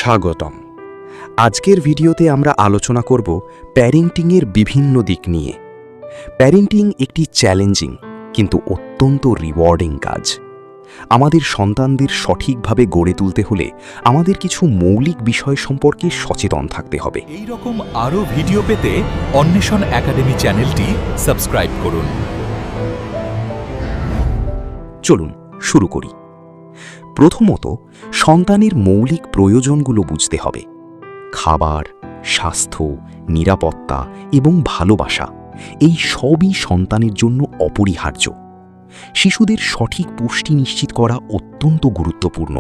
স্বাগতম। আজকের ভিডিওতে আমরা আলোচনা করব প্যারেন্টিংয়ের বিভিন্ন দিক নিয়ে। প্যারেন্টিং একটি চ্যালেঞ্জিং কিন্তু অত্যন্ত রিওয়ার্ডিং কাজ। আমাদের সন্তানদের সঠিকভাবে গড়ে তুলতে হলে আমাদের কিছু মৌলিক বিষয় সম্পর্কে সচেতন থাকতে হবে। এই রকম আরও ভিডিও পেতে অন্বেষণ একাডেমি চ্যানেলটি সাবস্ক্রাইব করুন। চলুন শুরু করি। প্রথমত, সন্তানের মৌলিক প্রয়োজনগুলো বুঝতে হবে। খাবার, স্বাস্থ্য, নিরাপত্তা এবং ভালোবাসা এই সবই সন্তানের জন্য অপরিহার্য। শিশুদের সঠিক পুষ্টি নিশ্চিত করা অত্যন্ত গুরুত্বপূর্ণ।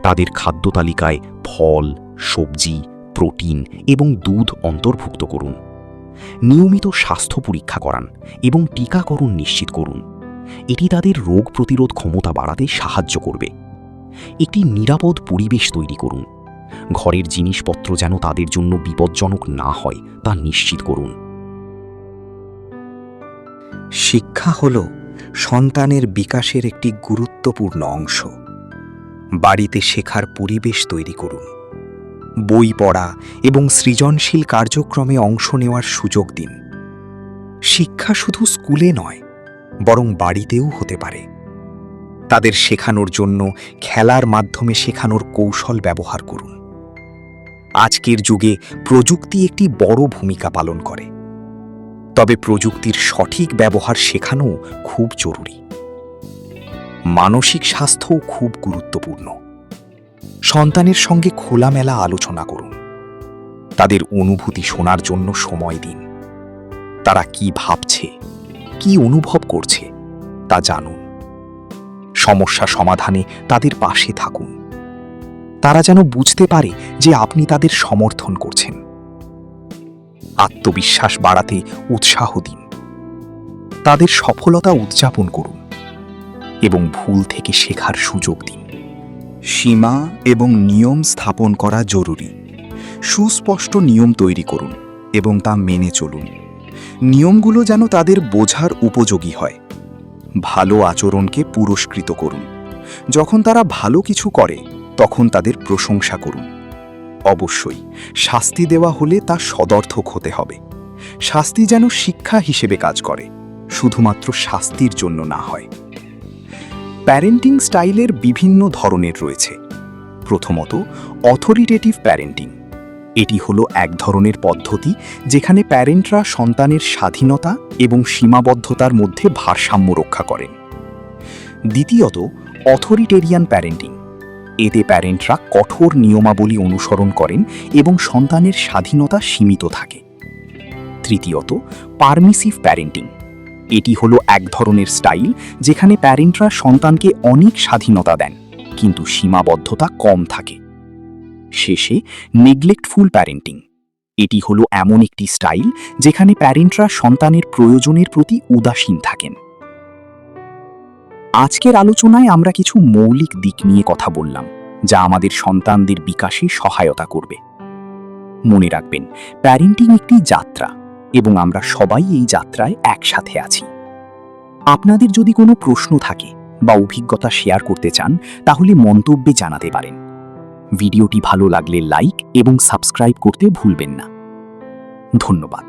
তাদের খাদ্য তালিকায় ফল, সবজি, প্রোটিন এবং দুধ অন্তর্ভুক্ত করুন। নিয়মিত স্বাস্থ্য পরীক্ষা করান এবং টিকাকরণ নিশ্চিত করুন। এটি তাদের রোগ প্রতিরোধ ক্ষমতা বাড়াতে সাহায্য করবে। একটি নিরাপদ পরিবেশ তৈরি করুন। ঘরের জিনিসপত্র যেন তাদের জন্য বিপজ্জনক না হয় তা নিশ্চিত করুন। শিক্ষা হল সন্তানের বিকাশের একটি গুরুত্বপূর্ণ অংশ। বাড়িতে শেখার পরিবেশ তৈরি করুন। বই পড়া এবং সৃজনশীল কার্যক্রমে অংশ নেওয়ার সুযোগ দিন। শিক্ষা শুধু স্কুলে নয়, বরং বাড়িতেও হতে পারে। তাদের শেখানোর জন্য খেলার মাধ্যমে শেখানোর কৌশল ব্যবহার করুন। আজকের যুগে প্রযুক্তি একটি বড় ভূমিকা পালন করে, তবে প্রযুক্তির সঠিক ব্যবহার শেখানো খুব জরুরি। মানসিক স্বাস্থ্যও খুব গুরুত্বপূর্ণ। সন্তানের সঙ্গে খোলামেলা আলোচনা করুন। তাদের অনুভূতি শোনার জন্য সময় দিন। তারা কি ভাবছে, কি অনুভব করছে তা জানুন। সমস্যা সমাধানে তাদের পাশে থাকুন। তারা যেন বুঝতে পারে যে আপনি তাদের সমর্থন করছেন। আত্মবিশ্বাস বাড়াতে উৎসাহ দিন। তাদের সফলতা উদযাপন করুন এবং ভুল থেকে শেখার সুযোগ দিন। সীমা এবং নিয়ম স্থাপন করা জরুরি। সুস্পষ্ট নিয়ম তৈরি করুন এবং তা মেনে চলুন। নিয়মগুলো যেন তাদের বোঝার উপযোগী হয়। ভালো আচরণকে পুরস্কৃত করুন। যখন তারা ভালো কিছু করে তখন তাদের প্রশংসা করুন। অবশ্যই শাস্তি দেওয়া হলে তা সদর্থক হতে হবে। শাস্তি যেন শিক্ষা হিসেবে কাজ করে, শুধুমাত্র শাস্তির জন্য না হয়। প্যারেন্টিং স্টাইলের বিভিন্ন ধরনের রয়েছে। প্রথমত, অথরিটেটিভ প্যারেন্টিং। এটি হলো এক ধরনের পদ্ধতি যেখানে প্যারেন্টরা সন্তানের স্বাধীনতা এবং সীমাবদ্ধতার মধ্যে ভারসাম্য রক্ষা করেন। দ্বিতীয়ত, অথরিটেরিয়ান প্যারেন্টিং। এতে প্যারেন্টরা কঠোর নিয়মাবলী অনুসরণ করেন এবং সন্তানের স্বাধীনতা সীমিত থাকে। তৃতীয়ত, পারমিসিভ প্যারেন্টিং। এটি হলো এক ধরনের স্টাইল যেখানে প্যারেন্টরা সন্তানকে অনেক স্বাধীনতা দেন, কিন্তু সীমাবদ্ধতা কম থাকে। শেষে, নেগলেক্টফুল প্যারেন্টিং। এটি হলো এমন একটি স্টাইল যেখানে প্যারেন্টরা সন্তানের প্রয়োজনের প্রতি উদাসীন থাকেন। আজকের আলোচনায় আমরা কিছু মৌলিক দিক নিয়ে কথা বললাম, যা আমাদের সন্তানদের বিকাশে সহায়তা করবে। মনে রাখবেন, প্যারেন্টিং একটি যাত্রা এবং আমরা সবাই এই যাত্রায় একসাথে আছি। আপনাদের যদি কোনো প্রশ্ন থাকে বা অভিজ্ঞতা শেয়ার করতে চান, তাহলে মন্তব্যে জানাতে পারেন। ভিডিওটি ভালো লাগলে লাইক এবং সাবস্ক্রাইব করতে ভুলবেন না। ধন্যবাদ।